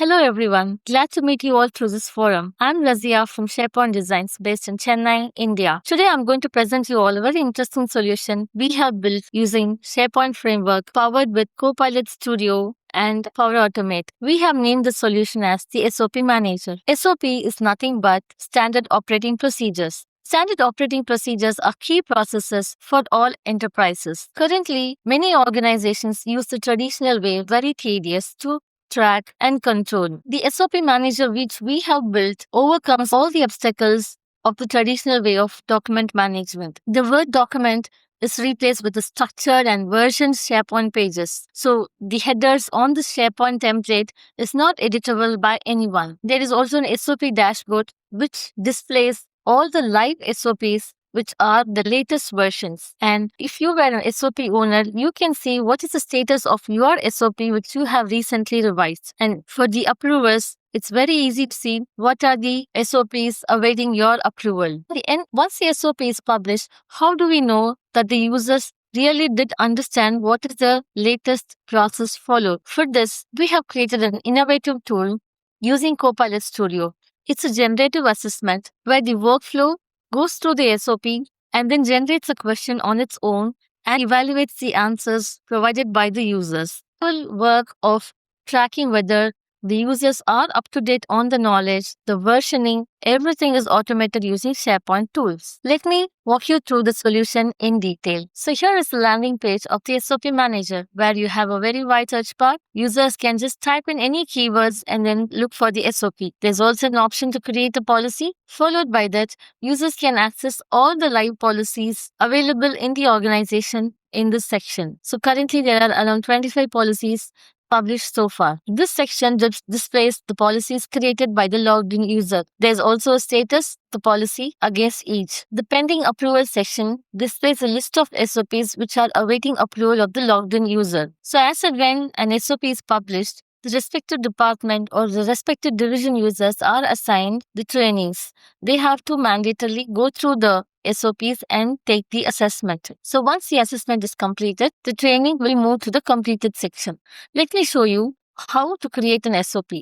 Hello everyone, glad to meet you all through this forum. I'm Razia from SharePoint Designs based in Chennai, India. Today I'm going to present you all a very interesting solution we have built using SharePoint framework powered with Copilot Studio and Power Automate. We have named the solution as the SOP Manager. SOP is nothing but Standard Operating Procedures. Standard operating procedures are key processes for all enterprises. Currently, many organizations use the traditional way, very tedious, to track, and control. The SOP Manager, which we have built, overcomes all the obstacles of the traditional way of document management. The Word document is replaced with the structured and versioned SharePoint pages. So the headers on the SharePoint template is not editable by anyone. There is also an SOP dashboard which displays all the live SOPs which are the latest versions. And if you were an SOP owner, you can see what is the status of your SOP which you have recently revised. And for the approvers, it's very easy to see what are the SOPs awaiting your approval. Once the SOP is published, how do we know that the users really did understand what is the latest process followed? For this, we have created an innovative tool using Copilot Studio. It's a generative assessment where the workflow goes through the SOP and then generates a question on its own and evaluates the answers provided by the users. Full work of tracking whether the users are up to date on the knowledge, the versioning, everything is automated using SharePoint tools. Let me walk you through the solution in detail. So here is the landing page of the SOP Manager where you have a very wide search bar. Users can just type in any keywords and then look for the SOP. There's also an option to create a policy. Followed by that, users can access all the live policies available in the organization in this section. So currently there are around 25 policies published so far. This section displays the policies created by the logged in user. There's also a status, the policy against each. The pending approval section displays a list of SOPs which are awaiting approval of the logged in user. So as and when an SOP is published, the respective department or the respective division users are assigned the trainings. They have to mandatorily go through the SOPs and take the assessment. So once the assessment is completed, the training will move to the completed section. Let me show you how to create an SOP.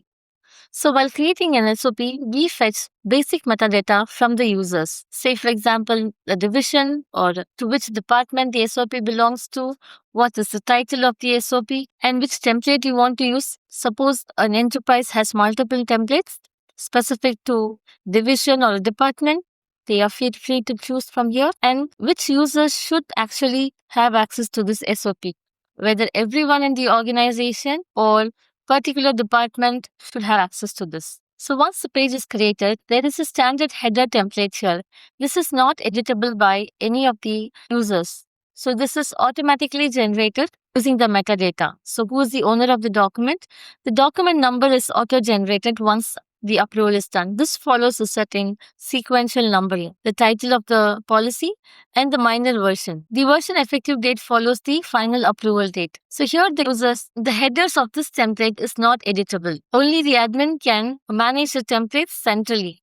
So while creating an SOP, we fetch basic metadata from the users. Say, for example, the division or to which department the SOP belongs to, what is the title of the SOP, and which template you want to use. Suppose an enterprise has multiple templates specific to division or department. They are free to choose from here, and which users should actually have access to this SOP, whether everyone in the organization or particular department should have access to this. So once the page is created, there is a standard header template here. This is not editable by any of the users. So this is automatically generated using the metadata. So who is the owner of the document? The document number is auto-generated once the approval is done. This follows a certain sequential numbering, the title of the policy, and the minor version. The version effective date follows the final approval date. So here the headers of this template is not editable. Only the admin can manage the templates centrally.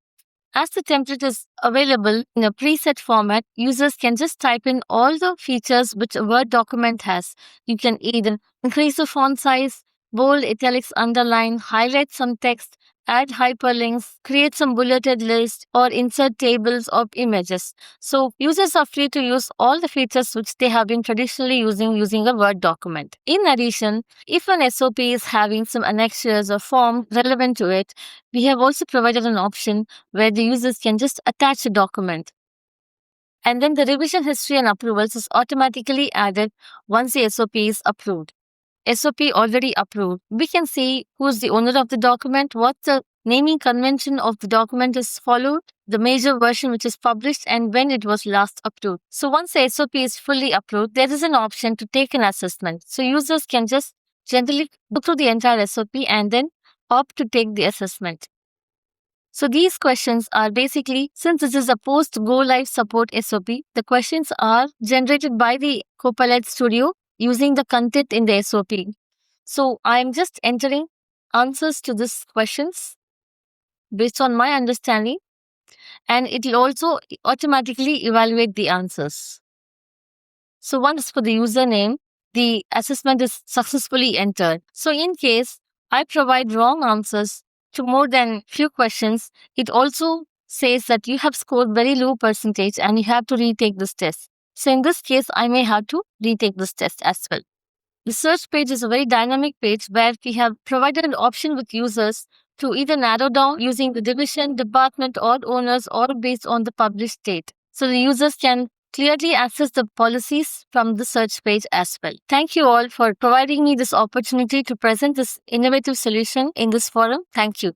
As the template is available in a preset format, users can just type in all the features which a Word document has. You can either increase the font size, bold, italics, underline, highlight some text, add hyperlinks, create some bulleted list, or insert tables or images. So users are free to use all the features which they have been traditionally using a Word document. In addition, if an SOP is having some annexures or form relevant to it, we have also provided an option where the users can just attach a document. And then the revision history and approvals is automatically added once the SOP is approved. SOP already approved. We can see who is the owner of the document, what the naming convention of the document is followed, the major version which is published, and when it was last approved. So once the SOP is fully approved, there is an option to take an assessment. So users can just generally go through the entire SOP and then opt to take the assessment. So these questions are basically, since this is a post-go live support SOP, the questions are generated by the Copilot Studio using the content in the SOP. So I'm just entering answers to these questions based on my understanding, and it will also automatically evaluate the answers. So once for the username, the assessment is successfully entered. So in case I provide wrong answers to more than few questions, it also says that you have scored very low percentage and you have to retake this test. So in this case, I may have to retake this test as well. The search page is a very dynamic page where we have provided an option with users to either narrow down using the division, department, or owners, or based on the published date. So the users can clearly access the policies from the search page as well. Thank you all for providing me this opportunity to present this innovative solution in this forum. Thank you.